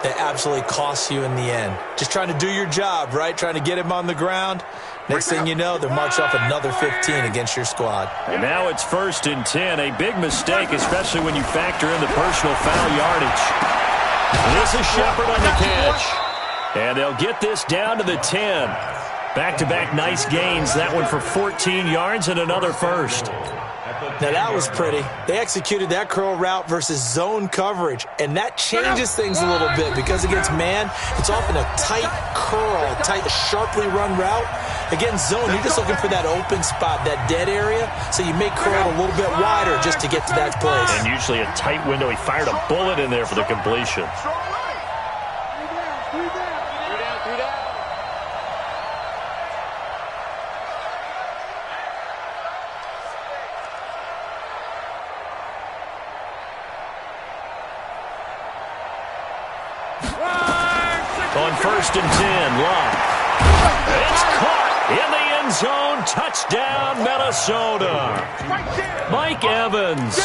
that absolutely costs you in the end. Just trying to do your job, right? Trying to get him on the ground. Next thing you know, they're marching off another 15 against your squad. And now it's 1st and 10. A big mistake, especially when you factor in the personal foul yardage. This is Shepard on the catch. And they'll get this down to the 10. Back-to-back nice gains. That one for 14 yards and another first. Now, that was pretty. They executed that curl route versus zone coverage, and that changes things a little bit because against man, it's often a tight curl, tight, sharply run route. Against zone, you're just looking for that open spot, that dead area, so you make curl a little bit wider just to get to that place. And usually a tight window. He fired a bullet in there for the completion. On 1st and 10, Locke. It's caught in the end zone. Touchdown, Minnesota. Mike Evans,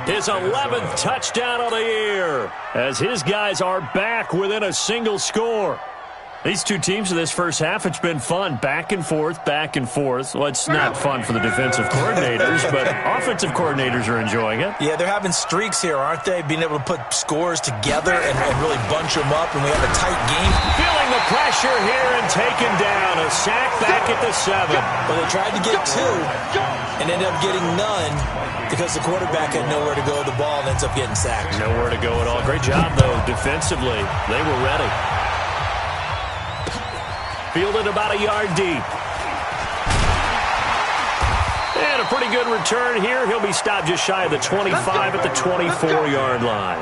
his 11th touchdown of the year, as his guys are back within a single score. These two teams in this first half, it's been fun. Back and forth, back and forth. Well, it's not fun for the defensive coordinators, but offensive coordinators are enjoying it. Yeah, they're having streaks here, aren't they? Being able to put scores together and really bunch them up, and we have a tight game. Feeling the pressure here and taken down. A sack back at the 7. Well, they tried to get 2 and ended up getting none because the quarterback had nowhere to go with the ball and ends up getting sacked. Nowhere to go at all. Great job, though, defensively. They were ready. Fielded about a yard deep. And a pretty good return here. He'll be stopped just shy of the 25 at the 24-yard line.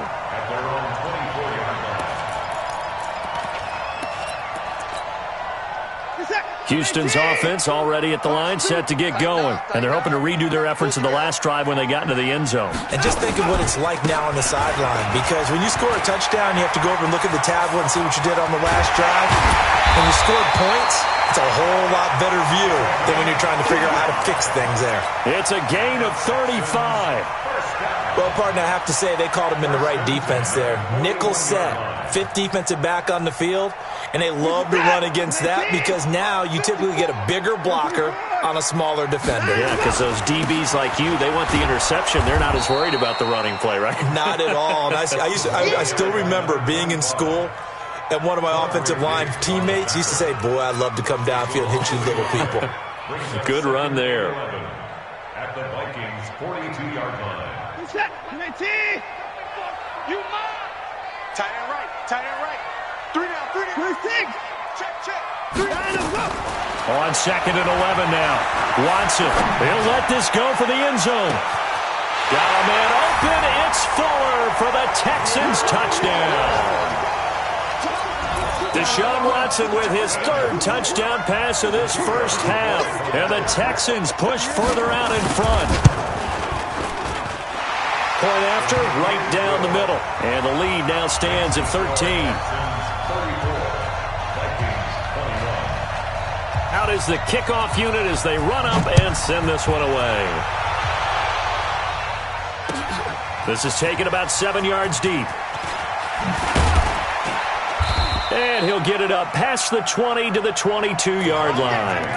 Houston's offense already at the line, set to get going. And they're hoping to redo their efforts in the last drive when they got into the end zone. And just think of what it's like now on the sideline, because when you score a touchdown, you have to go over and look at the tablet and see what you did on the last drive. When you scored points, it's a whole lot better view than when you're trying to figure out how to fix things there. It's a gain of 35. Well, partner, I have to say they called him in the right defense there. Nickel set, 5th defensive back on the field, and they love to run against that because now you typically get a bigger blocker on a smaller defender. Yeah, because those DBs like you, they want the interception. They're not as worried about the running play, right? Not at all. And I still remember being in school, and one of my offensive line teammates used to say, boy, I'd love to come downfield and hit you little people. Good run there. At the Vikings' 42-yard line. Set, you mark. Tight end right, tight end right. 3 down, 3 down. Check. 3 down, go. On 2nd and 11 now. Watson, he'll let this go for the end zone. Got a man open. It's Fuller for the Texans touchdown. Deshaun Watson with his 3rd touchdown pass of this first half. And the Texans push further out in front. Point after, right down the middle. And the lead now stands at 13. Out is the kickoff unit as they run up and send this one away. This is taken about 7 yards deep. And he'll get it up past the 20 to the 22-yard line.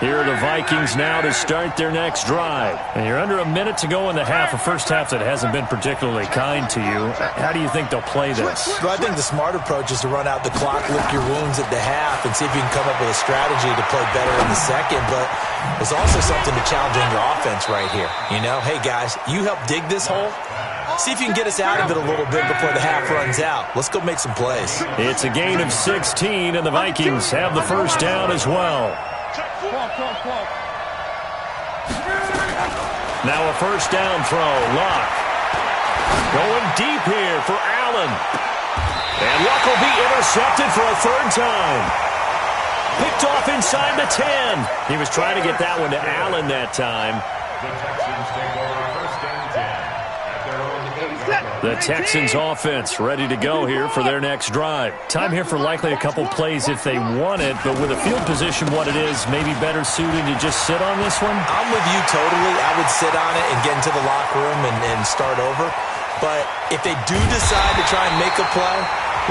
Here are the Vikings now to start their next drive. And you're under a minute to go in the half, a first half that hasn't been particularly kind to you. How do you think they'll play this? Well, I think the smart approach is to run out the clock, lick your wounds at the half, and see if you can come up with a strategy to play better in the second. But there's also something to challenge on your offense right here. You know, hey, guys, you help dig this hole. See if you can get us out of it a little bit before the half runs out. Let's go make some plays. It's a gain of 16, and the Vikings have the first down as well. Now a first down throw. Locke going deep here for Allen. And Luck will be intercepted for a 3rd time. Picked off inside the 10. He was trying to get that one to Allen that time. The Texans take over 1st and 10 at their own The Texans offense ready to go here for their next drive. Time here for likely a couple plays if they want it, but with a field position what it is, maybe better suited to just sit on this one? I'm with you totally. I would sit on it and get into the locker room and start over. But if they do decide to try and make a play,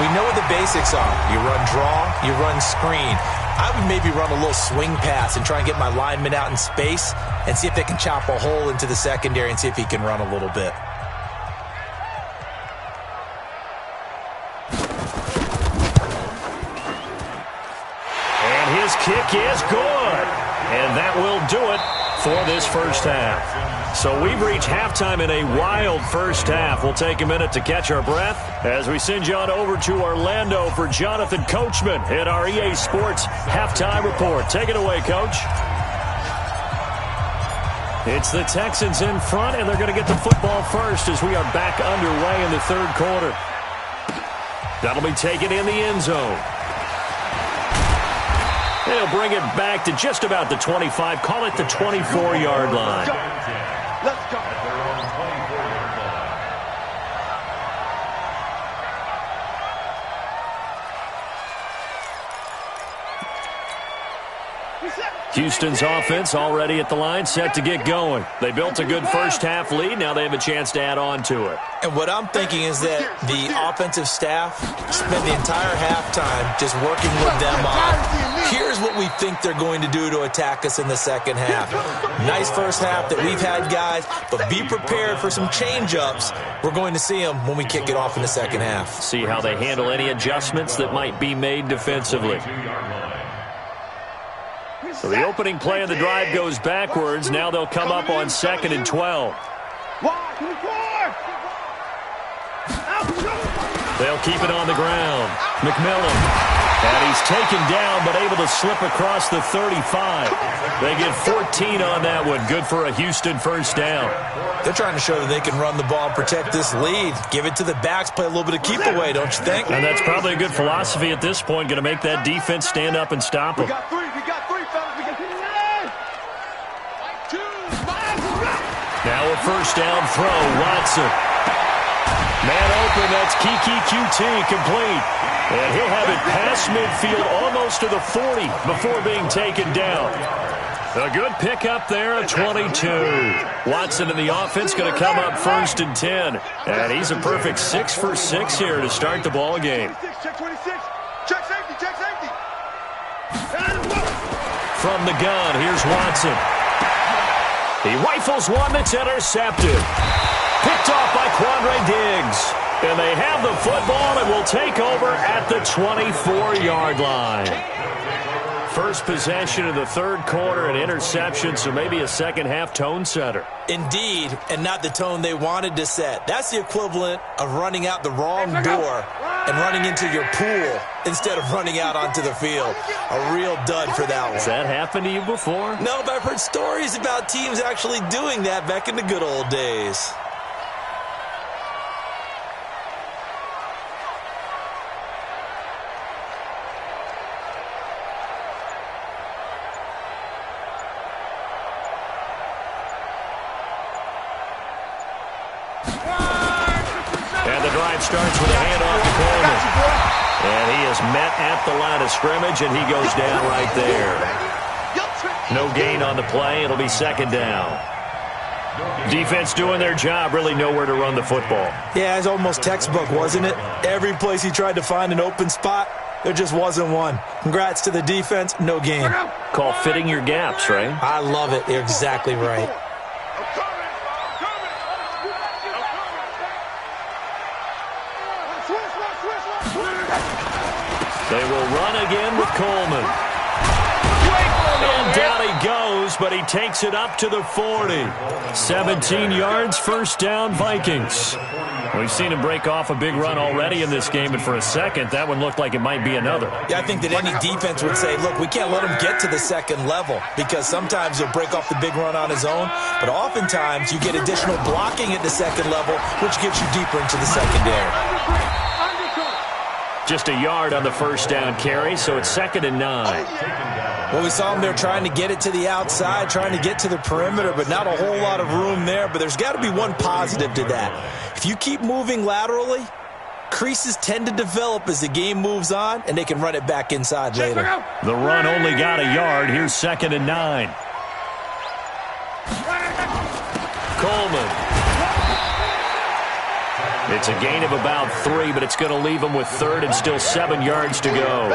we know what the basics are. You run draw, you run screen. I would maybe run a little swing pass and try and get my lineman out in space and see if they can chop a hole into the secondary and see if he can run a little bit. And his kick is good. And that will do it for this first half. So we've reached halftime in a wild first half. We'll take a minute to catch our breath as we send you on over to Orlando for Jonathan Coachman at our EA Sports Halftime Report. Take it away, Coach. It's the Texans in front, and they're going to get the football first as we are back underway in the third quarter. That'll be taken in the end zone. They'll bring it back to just about the 25, call it the 24-yard line. Let's go. Houston's offense already at the line, set to get going. They built a good first-half lead. Now they have a chance to add on to it. And what I'm thinking is that the offensive staff spent the entire halftime just working with them on, here's what we think they're going to do to attack us in the second half. Nice first half that we've had, guys, but be prepared for some change-ups. We're going to see them when we kick it off in the second half. See how they handle any adjustments that might be made defensively. So the opening play of the drive goes backwards. Now they'll come up on 2nd and 12. They'll keep it on the ground. McMillan. And he's taken down, but able to slip across the 35. They get 14 on that one. Good for a Houston first down. They're trying to show that they can run the ball and protect this lead. Give it to the backs, play a little bit of keep away, don't you think? And that's probably a good philosophy at this point. Going to make that defense stand up and stop them. We got three, fellas. We got three. Now a first down throw, Watson. Man open, that's Kiki QT complete. And he'll have it past midfield almost to the 40 before being taken down. A good pickup there at 22. Watson in the offense going to come up 1st and 10. And he's a perfect 6 for 6 here to start the ball game. Check 26. Check safety. From the gun, here's Watson. He rifles one that's intercepted. Picked off by Quandre Diggs. And they have the football and will take over at the 24-yard line. First possession of the third quarter, an interception, so maybe a second-half tone setter. Indeed, and not the tone they wanted to set. That's the equivalent of running out the wrong door and running into your pool instead of running out onto the field. A real dud for that one. Has that happened to you before? No, but I've heard stories about teams actually doing that back in the good old days. Starts with a handoff to Coleman. And he is met at the line of scrimmage, and he goes down right there. No gain on the play. It'll be second down. Defense doing their job, really nowhere to run the football. Yeah, it's almost textbook, wasn't it? Every place he tried to find an open spot, there just wasn't one. Congrats to the defense, no gain. Call fitting your gaps, right? I love it. You're exactly right. They will run again with Coleman. And down he goes, but he takes it up to the 40. 17 yards, first down, Vikings. We've seen him break off a big run already in this game, and for a second, that one looked like it might be another. Yeah, I think that any defense would say, look, we can't let him get to the second level because sometimes he'll break off the big run on his own, but oftentimes you get additional blocking at the second level, which gets you deeper into the secondary. Just a yard on the first down carry, so it's 2nd and 9. Well, we saw him there trying to get it to the outside, trying to get to the perimeter, but not a whole lot of room there. But there's got to be one positive to that. If you keep moving laterally, creases tend to develop as the game moves on, and they can run it back inside later. The run only got a yard. Here's 2nd and 9. Coleman. It's a gain of about 3, but it's going to leave them with 3rd and still 7 yards to go.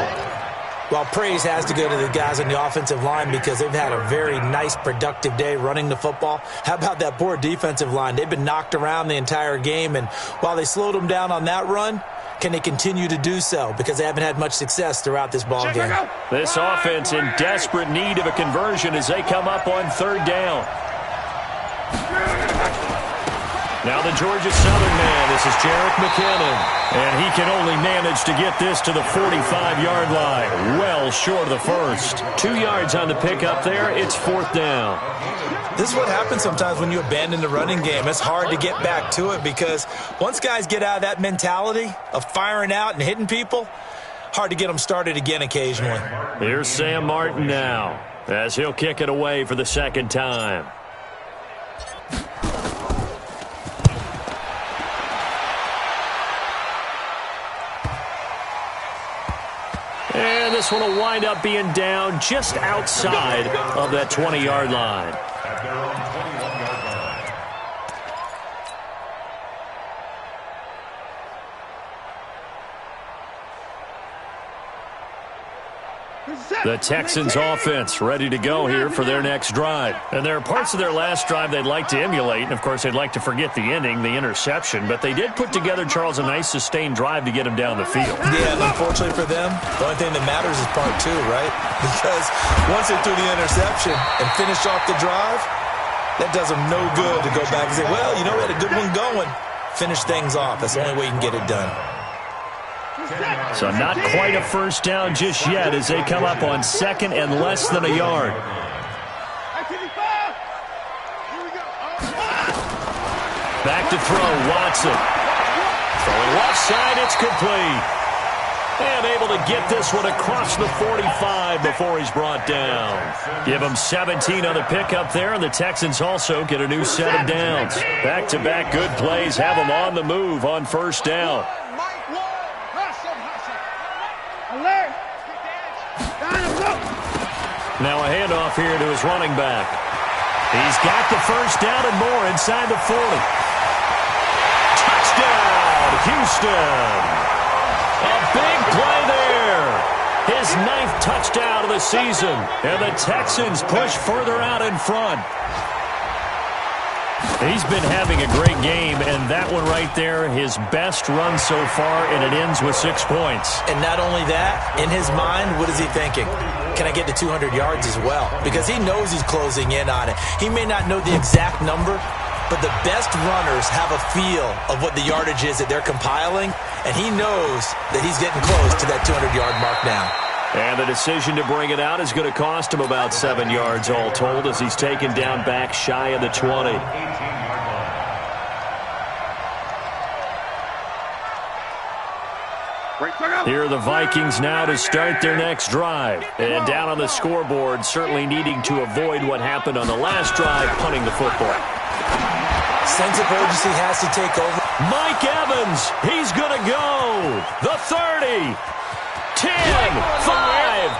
Well, praise has to go to the guys on the offensive line because they've had a very nice, productive day running the football. How about that poor defensive line? They've been knocked around the entire game, and while they slowed them down on that run, can they continue to do so? Because they haven't had much success throughout this ball game. This offense in desperate need of a conversion as they come up on 3rd down. Now the Georgia Southern man, this is Jerick McKinnon. And he can only manage to get this to the 45-yard line. Well short of the first. 2 yards on the pickup there. It's 4th down. This is what happens sometimes when you abandon the running game. It's hard to get back to it because once guys get out of that mentality of firing out and hitting people, hard to get them started again occasionally. Here's Sam Martin now as he'll kick it away for the 2nd time. And this one will wind up being down just outside of that 20-yard line. At their own 21-yard line. The Texans offense ready to go here for their next drive. And there are parts of their last drive they'd like to emulate. And, of course, they'd like to forget the ending, the interception. But they did put together, Charles, a nice sustained drive to get him down the field. Yeah, and unfortunately for them, the only thing that matters is part 2, right? Because once they threw the interception and finished off the drive, that does them no good to go back and say, well, you know, we had a good one going. Finish things off. That's the only way you can get it done. So not quite a first down just yet as they come up on 2nd and less than a yard. Back to throw, Watson. Throwing left side, it's complete. And able to get this one across the 45 before he's brought down. Give him 17 on the pickup there, and the Texans also get a new set of downs. Back-to-back good plays have them on the move on 1st down. Now a handoff here to his running back. He's got the 1st down and more inside the 40. Touchdown, Houston. A big play there. His 9th touchdown of the season. And the Texans push further out in front. He's been having a great game, and that one right there, his best run so far, and it ends with 6 points. And not only that, in his mind, what is he thinking? Can I get to 200 yards as well? Because he knows he's closing in on it. He may not know the exact number, but the best runners have a feel of what the yardage is that they're compiling, and he knows that he's getting close to that 200-yard mark now. And the decision to bring it out is going to cost him about 7 yards all told as he's taken down back shy of the 20. Here are the Vikings now to start their next drive. And down on the scoreboard, certainly needing to avoid what happened on the last drive, punting the football. Sense of urgency has to take over. Mike Evans, he's going to go. The 30, 10, 5.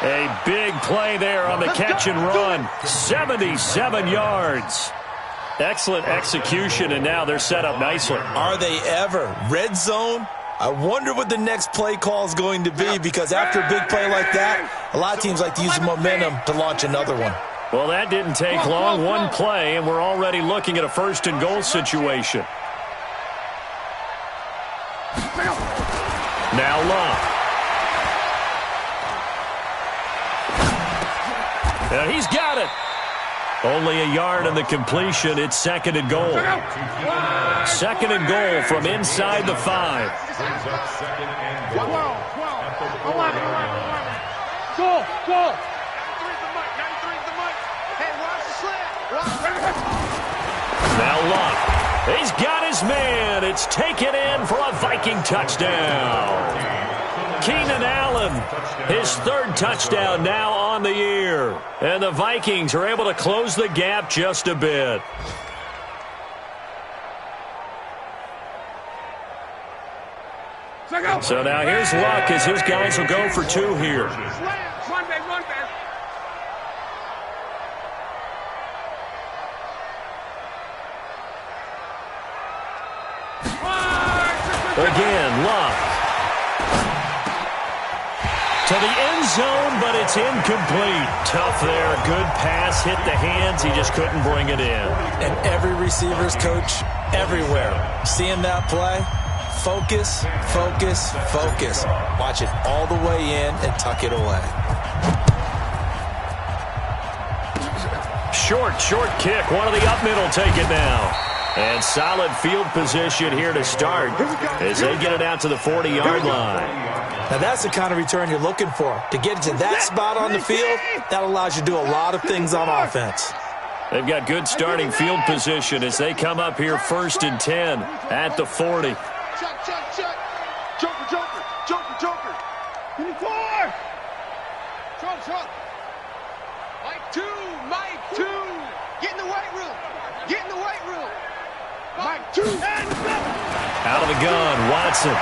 A big play there on the catch and run. 77 yards. Excellent execution, and now they're set up nicely. Are they ever? Red zone? I wonder what the next play call is going to be, because after a big play like that, a lot of teams like to use the momentum to launch another one. Well, that didn't take long. One play, and we're already looking at a 1st and goal situation. Now Love. And he's got it. Only a yard on the completion. It's 2nd and goal. 2nd and goal from inside the 5. Brings up 2nd and goal. 11. Go. 93's the mic. Hey, watch the slant. Now Luck. He's got his man. It's taken in for a Viking touchdown. Keenan Allen, his third touchdown now on the year. And the Vikings are able to close the gap just a bit. So now here's Luck as his guys will go for two here. Again, Luck. To the end zone, but it's incomplete. Tough there. Good pass. Hit the hands. He just couldn't bring it in. And every receiver's coach everywhere. Seeing that play, focus, focus, focus. Watch it all the way in and tuck it away. Short kick. One of the up middle take it now. And solid field position here to start as they get it out to the 40-yard line. Now that's the kind of return you're looking for. To get to that spot on the field, that allows you to do a lot of things on offense. They've got good starting field position as they come up here 1st and 10 at the 40. Check. Joker. 24. Trump. Mike 2. Get in the weight room. Mike 2. Out of the gun, Watson.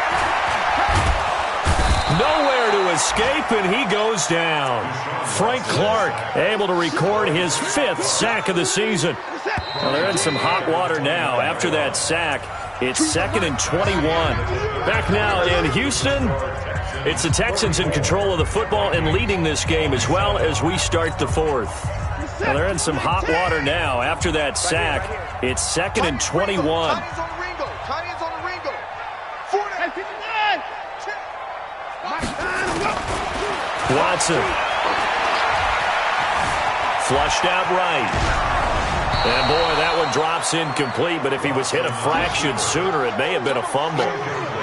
Nowhere to escape, and he goes down. Frank Clark able to record his 5th sack of the season. Well, they're in some hot water now. After that sack, it's 2nd and 21. Back now in Houston, it's the Texans in control of the football and leading this game as well as we start the 4th. Well, they're in some hot water now. After that sack, it's 2nd and 21. Tiny's on the Ringo. 49. Watson. Flushed out right. And, boy, that one drops incomplete, but if he was hit a fraction sooner, it may have been a fumble.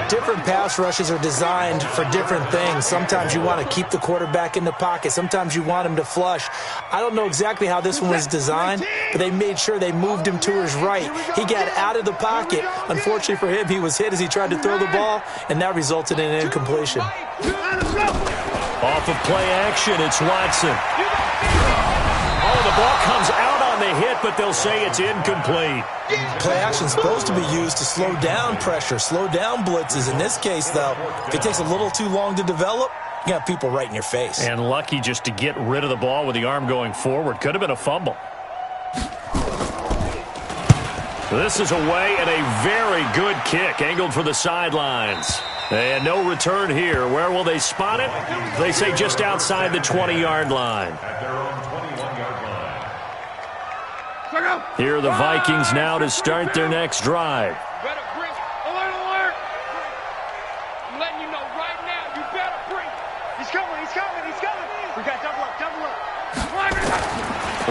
Different pass rushes are designed for different things. Sometimes you want to keep the quarterback in the pocket. Sometimes you want him to flush. I don't know exactly how this one was designed, but they made sure they moved him to his right. He got out of the pocket. Unfortunately for him, he was hit as he tried to throw the ball, and that resulted in an incompletion. Off of play action, it's Watson. Oh, the ball comes out on the hit, but they'll say it's incomplete. Play action's supposed to be used to slow down pressure, slow down blitzes. In this case, though, if it takes a little too long to develop, you got people right in your face. And lucky just to get rid of the ball with the arm going forward. Could have been a fumble. This is away and a very good kick, angled for the sidelines. And no return here. Where will they spot it? They say just outside the 20-yard line. At their own 21-yard line. Here are the Vikings now to start their next drive. Better bring. Alert. I'm letting you know right now, you better bring. He's coming. We got double up.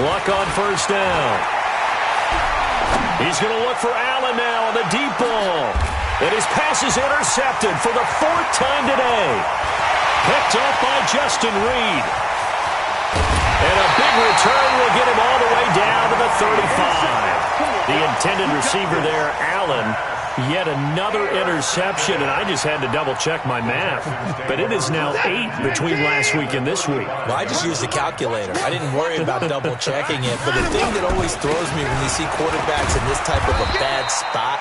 Luck on first down. He's going to look for Allen now on the deep ball. And his pass is intercepted for the 4th time today. Picked up by Justin Reed. And a big return will get him all the way down to the 35. The intended receiver there, Allen, yet another interception. And I just had to double-check my math. But it is now 8 between last week and this week. Well, I just used a calculator. I didn't worry about double-checking it. But the thing that always throws me when you see quarterbacks in this type of a bad spot,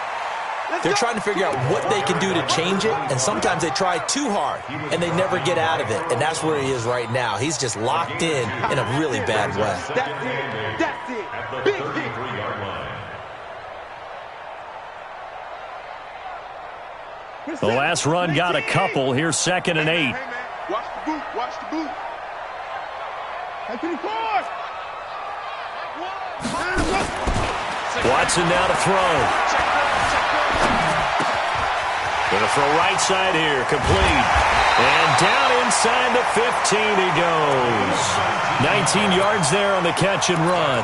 they're trying to figure out what they can do to change it, and sometimes they try too hard, and they never get out of it, and that's where he is right now. He's just locked in a really bad way. That's it. At the 33-yard line. The last run got a couple. Here's 2nd and 8. Hey, man. Watch the boot. Hey, 24. Watson now to throw. Going to throw right side here, complete. And down inside the 15 he goes. 19 yards there on the catch and run.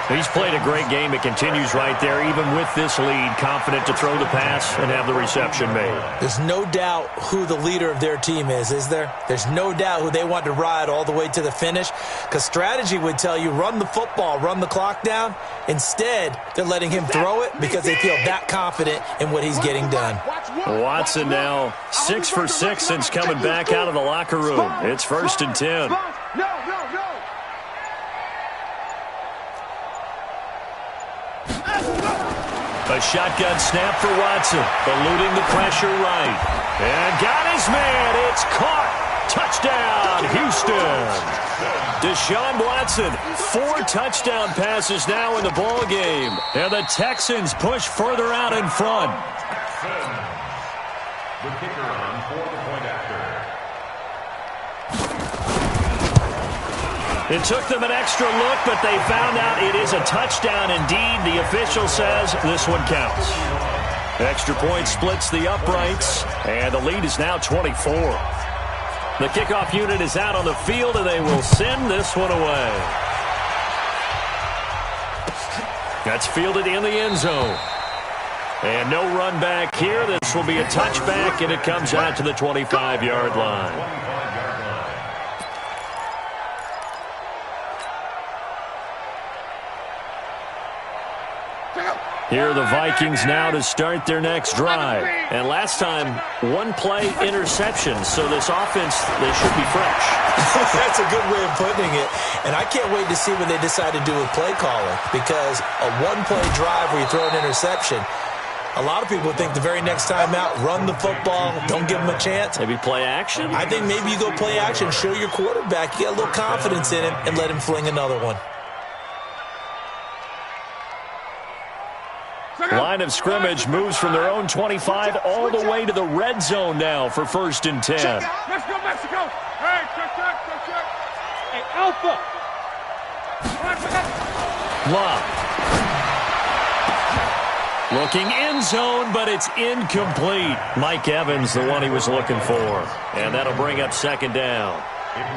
He's played a great game. It continues right there, even with this lead, confident to throw the pass and have the reception made. There's no doubt who the leader of their team is there? There's no doubt who they want to ride all the way to the finish, because strategy would tell you run the football, run the clock down. Instead, they're letting him throw it because they feel that confident in what he's getting done. Watson now 6 for 6 since coming back out of the locker room. It's 1st and 10. A shotgun snap for Watson, eluding the pressure right. And got his man. It's caught. Touchdown, Houston. Deshaun Watson, 4 touchdown passes now in the ball game. And the Texans push further out in front. The kicker on for the point after. It took them an extra look, but they found out it is a touchdown indeed. The official says this one counts. Extra point splits the uprights, and the lead is now 24. The kickoff unit is out on the field, and they will send this one away. That's fielded in the end zone. And no run back here. This will be a touchback, and it comes out to the 25-yard line. Here are the Vikings now to start their next drive. And last time, 1-play interception. So this offense, they should be fresh. That's a good way of putting it. And I can't wait to see what they decide to do with play calling, because a 1-play drive where you throw an interception, a lot of people think the very next time out, run the football, don't give them a chance. Maybe play action? I think maybe you go play action, show your quarterback you got a little confidence in him, and let him fling another one. Line of scrimmage moves from their own 25 all the way to the red zone now for 1st and 10. Let's go, Mexico. Hey, check. Hey, Alpha. Love. Looking end zone, but it's incomplete. Mike Evans, the one he was looking for. And that'll bring up 2nd down.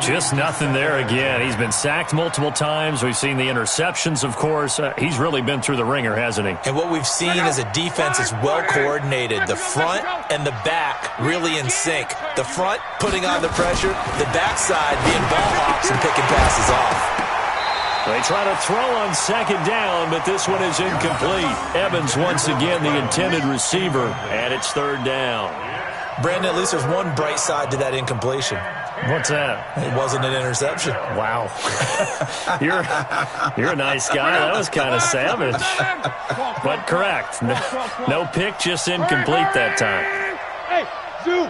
Just nothing there again. He's been sacked multiple times. We've seen the interceptions, of course. He's really been through the ringer, hasn't he? And what we've seen is a defense that's well coordinated. The front and the back really in sync. The front putting on the pressure, the backside being ball hawks and picking passes off. They try to throw on 2nd down, but this one is incomplete. Evans once again the intended receiver, and it's 3rd down. Brandon, at least there's one bright side to that incompletion. What's that? It wasn't an interception. Wow. You're a nice guy. That was kind of savage. But correct. No pick, just incomplete that time. Hey, Zoo.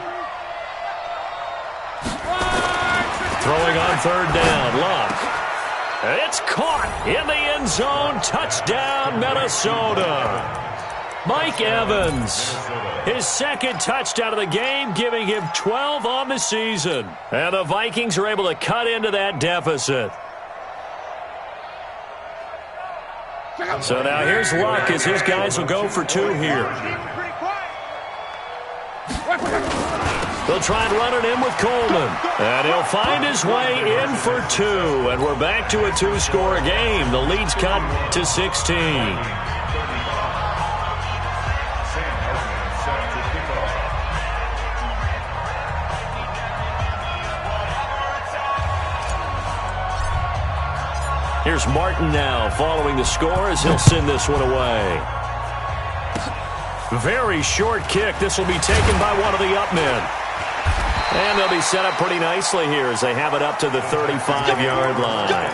Throwing on 3rd down. Love. It's caught in the end zone. Touchdown, Minnesota. Mike Evans, his 2nd touchdown of the game, giving him 12 on the season. And the Vikings are able to cut into that deficit. So now here's Luck as his guys will go for 2 here. They'll try and run it in with Coleman. And he'll find his way in for 2. And we're back to a 2-score game. The lead's cut to 16. Here's Martin now following the score as he'll send this one away. Very short kick. This will be taken by one of the up men. And they'll be set up pretty nicely here as they have it up to the 35-yard line.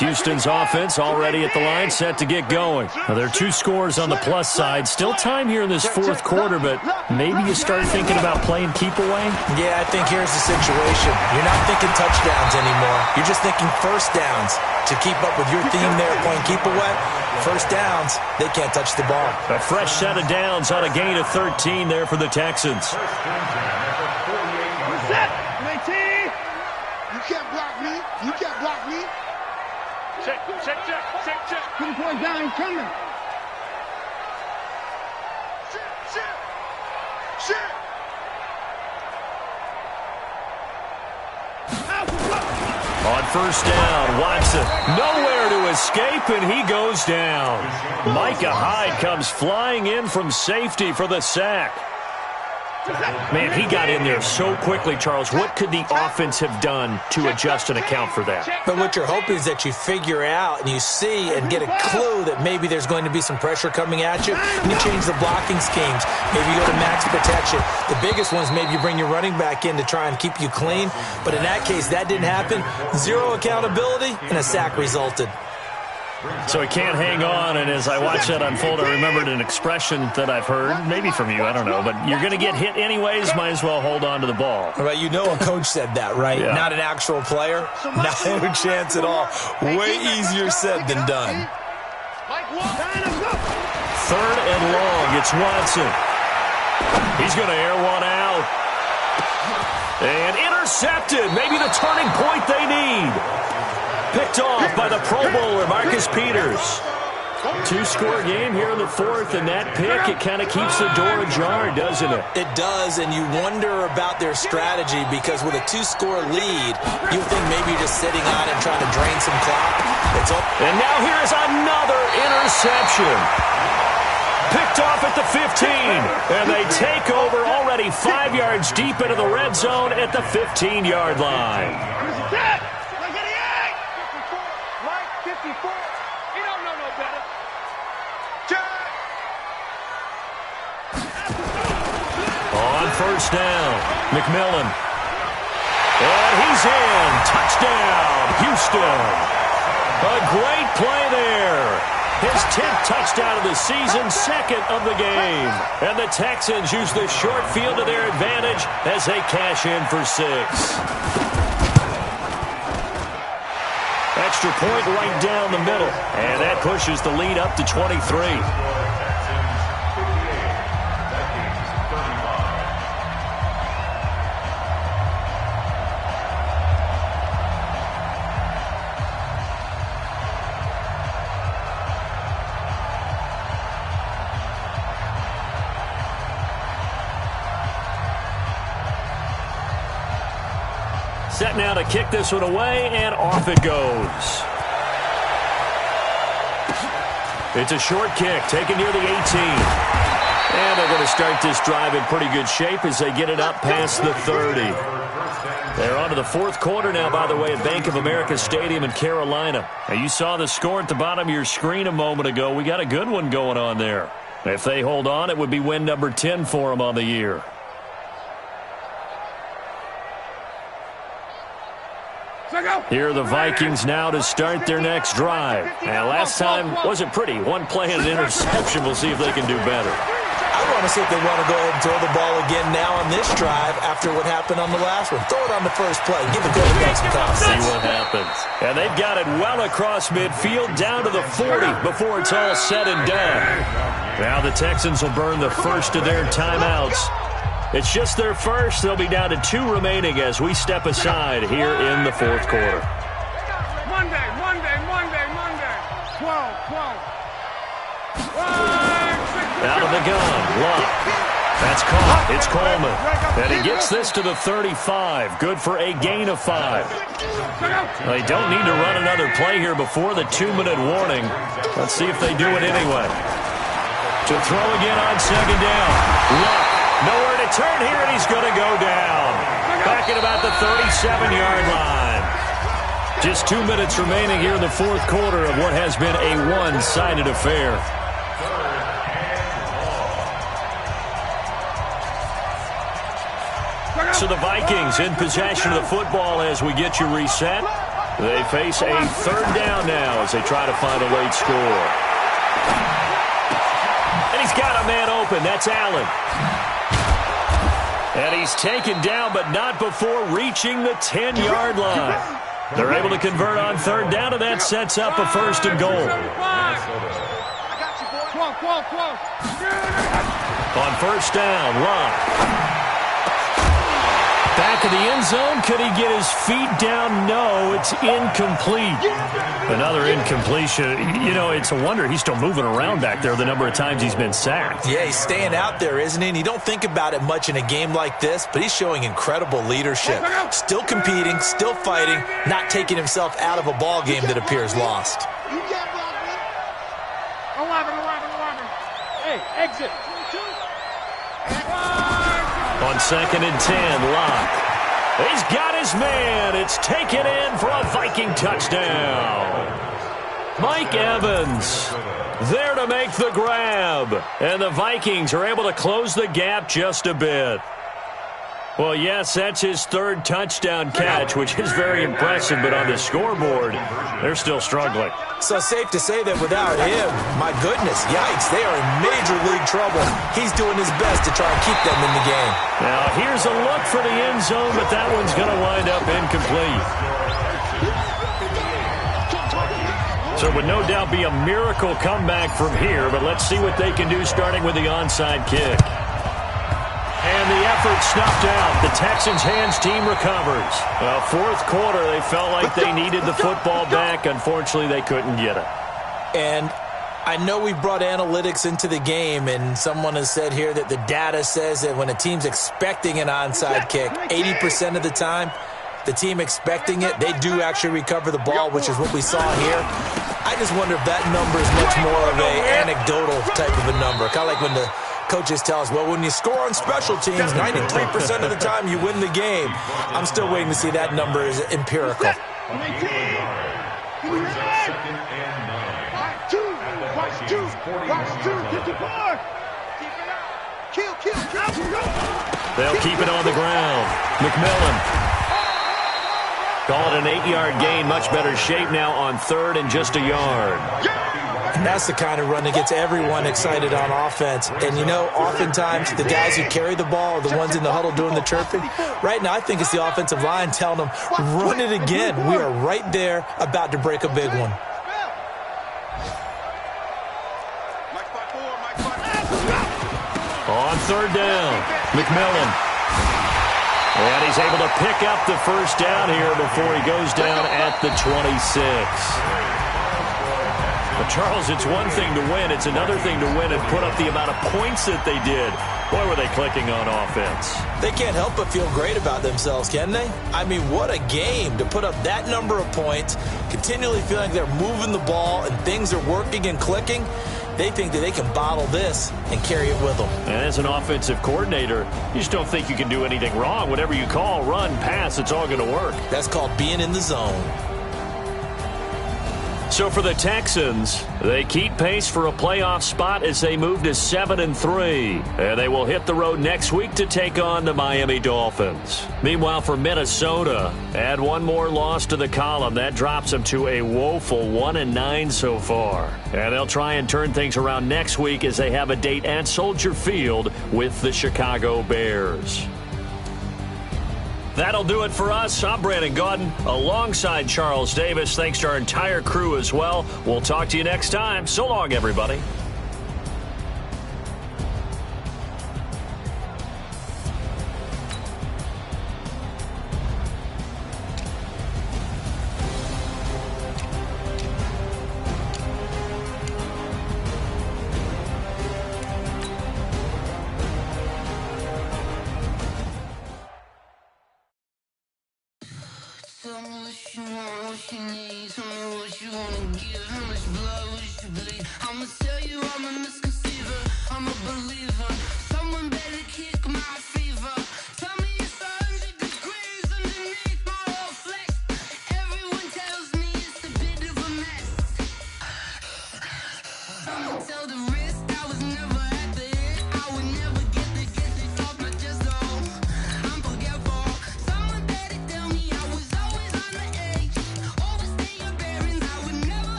Houston's offense already at the line, set to get going. Now, there are 2 scores on the plus side. Still time here in this 4th quarter, but maybe you start thinking about playing keep away? Yeah, I think here's the situation. You're not thinking touchdowns anymore. You're just thinking 1st downs. To keep up with your theme there, playing keep away, 1st downs, they can't touch the ball. A fresh set of downs on a gain of 13 there for the Texans. Set. You can't block me. You can't block me. Check. Put the point down, he's coming. Shit. On first down, Watson nowhere to escape, and he goes down. Micah Hyde comes flying in from safety for the sack. Man, he got in there so quickly, Charles. What could the offense have done to adjust and account for that? But what you're hoping is that you figure out and you see and get a clue that maybe there's going to be some pressure coming at you, and you change the blocking schemes. Maybe you go to max protection. The biggest one is maybe you bring your running back in to try and keep you clean. But in that case, that didn't happen. Zero accountability, and a sack resulted. So he can't hang on, and as I watch that unfold, I remembered an expression that I've heard, maybe from you, I don't know, but you're going to get hit anyways, might as well hold on to the ball. Right, you know a coach said that, right? Yeah. Not an actual player? Not a chance at all. Way easier said than done. Third and long, it's Watson. He's going to air one out. And intercepted, maybe the turning point they need. Picked off by the Pro Bowler, Marcus Peters. Two-score game here in the fourth, and that pick, it kind of keeps the door ajar, doesn't it? It does, and you wonder about their strategy because with a two-score lead, you think maybe you're just sitting on it and trying to drain some clock. And now here's another interception. Picked off at the 15, and they take over already 5 yards deep into the red zone at the 15-yard line. On first down, McMillan. And he's in. Touchdown, Houston. A great play there. His 10th touchdown of the season, second of the game. And the Texans use the short field to their advantage as they cash in for 6. Extra point right down the middle. And that pushes the lead up to 23. Set now to kick this one away, and off it goes. It's a short kick, taken near the 18. And they're going to start this drive in pretty good shape as they get it up past the 30. They're on to the fourth quarter now, by the way, at Bank of America Stadium in Carolina. Now, you saw the score at the bottom of your screen a moment ago. We got a good one going on there. If they hold on, it would be win number 10 for them on the year. Here are the Vikings now to start their next drive. And last time wasn't pretty. One play and an interception. We'll see if they can do better. I want to see if they want to go ahead and throw the ball again now on this drive after what happened on the last one. Throw it on the first play. Give the quarterback some confidence. See what happens. And they've got it well across midfield down to the 40 before it's all said and done. Now the Texans will burn the first of their timeouts. It's just their first. They'll be down to 2 remaining as we step aside here in the fourth quarter. Monday. 12. Out of the gun. Luck. That's caught. It's Coleman. And he gets this to the 35. Good for a gain of 5. They don't need to run another play here before the 2-minute warning. Let's see if they do it anyway. To throw again on second down. Luck. Nowhere to turn here, and he's going to go down. Back at about the 37-yard line. Just 2 minutes remaining here in the fourth quarter of what has been a one-sided affair. So the Vikings in possession of the football as we get you reset. They face a third down now as they try to find a late score. And he's got a man open. That's Allen. And he's taken down, but not before reaching the 10-yard line. They're able to convert on third down, and that sets up a first and goal. On first down, Luck. Back of the end zone. Could he get his feet down? No, it's incomplete. Another incompletion. You know, it's a wonder he's still moving around back there the number of times he's been sacked. Yeah, he's staying out there, isn't he? And you don't think about it much in a game like this, but he's showing incredible leadership. Still competing, still fighting, not taking himself out of a ball game that appears lost. 11. Hey, exit. On 2nd and 10, Locke. He's got his man. It's taken in for a Viking touchdown. Mike Evans there to make the grab. And the Vikings are able to close the gap just a bit. Well, yes, that's his 3rd touchdown catch, which is very impressive, but on the scoreboard, they're still struggling. So safe to say that without him, my goodness, yikes, they are in major league trouble. He's doing his best to try and keep them in the game. Now, here's a look for the end zone, but that one's going to wind up incomplete. So it would no doubt be a miracle comeback from here, but let's see what they can do starting with the onside kick. And the effort snuffed out. The Texans' hands team recovers. Well, 4th quarter, they felt like they needed the football back. Unfortunately, they couldn't get it. And I know we brought analytics into the game, and someone has said here that the data says that when a team's expecting an onside kick, 80% of the time, the team expecting it, they do actually recover the ball, which is what we saw here. I just wonder if that number is much more of an anecdotal type of a number, kind of like when the coaches tell us, well, when you score on special teams, 93% of the time you win the game. I'm still waiting to see that number is empirical. They'll keep it on the ground. McMillan. Call it an 8-yard gain. Much better shape now on 3rd and just a yard. And that's the kind of run that gets everyone excited on offense. And, you know, oftentimes the guys who carry the ball are the ones in the huddle doing the chirping. Right now, I think it's the offensive line telling them, run it again. We are right there about to break a big one. On 3rd down, McMillan. And he's able to pick up the 1st down here before he goes down at the 26. But Charles, it's one thing to win. It's another thing to win and put up the amount of points that they did. Boy, were they clicking on offense. They can't help but feel great about themselves, can they? I mean, what a game to put up that number of points, continually feeling they're moving the ball and things are working and clicking. They think that they can bottle this and carry it with them. And as an offensive coordinator, you just don't think you can do anything wrong. Whatever you call, run, pass, it's all going to work. That's called being in the zone. So for the Texans, they keep pace for a playoff spot as they move to 7-3. And they will hit the road next week to take on the Miami Dolphins. Meanwhile, for Minnesota, add one more loss to the column. That drops them to a woeful 1-9 so far. And they'll try and turn things around next week as they have a date at Soldier Field with the Chicago Bears. That'll do it for us. I'm Brandon Gaudin alongside Charles Davis. Thanks to our entire crew as well. We'll talk to you next time. So long, everybody. Tell me what you want, what you need. Tell me what you wanna give, how much blood.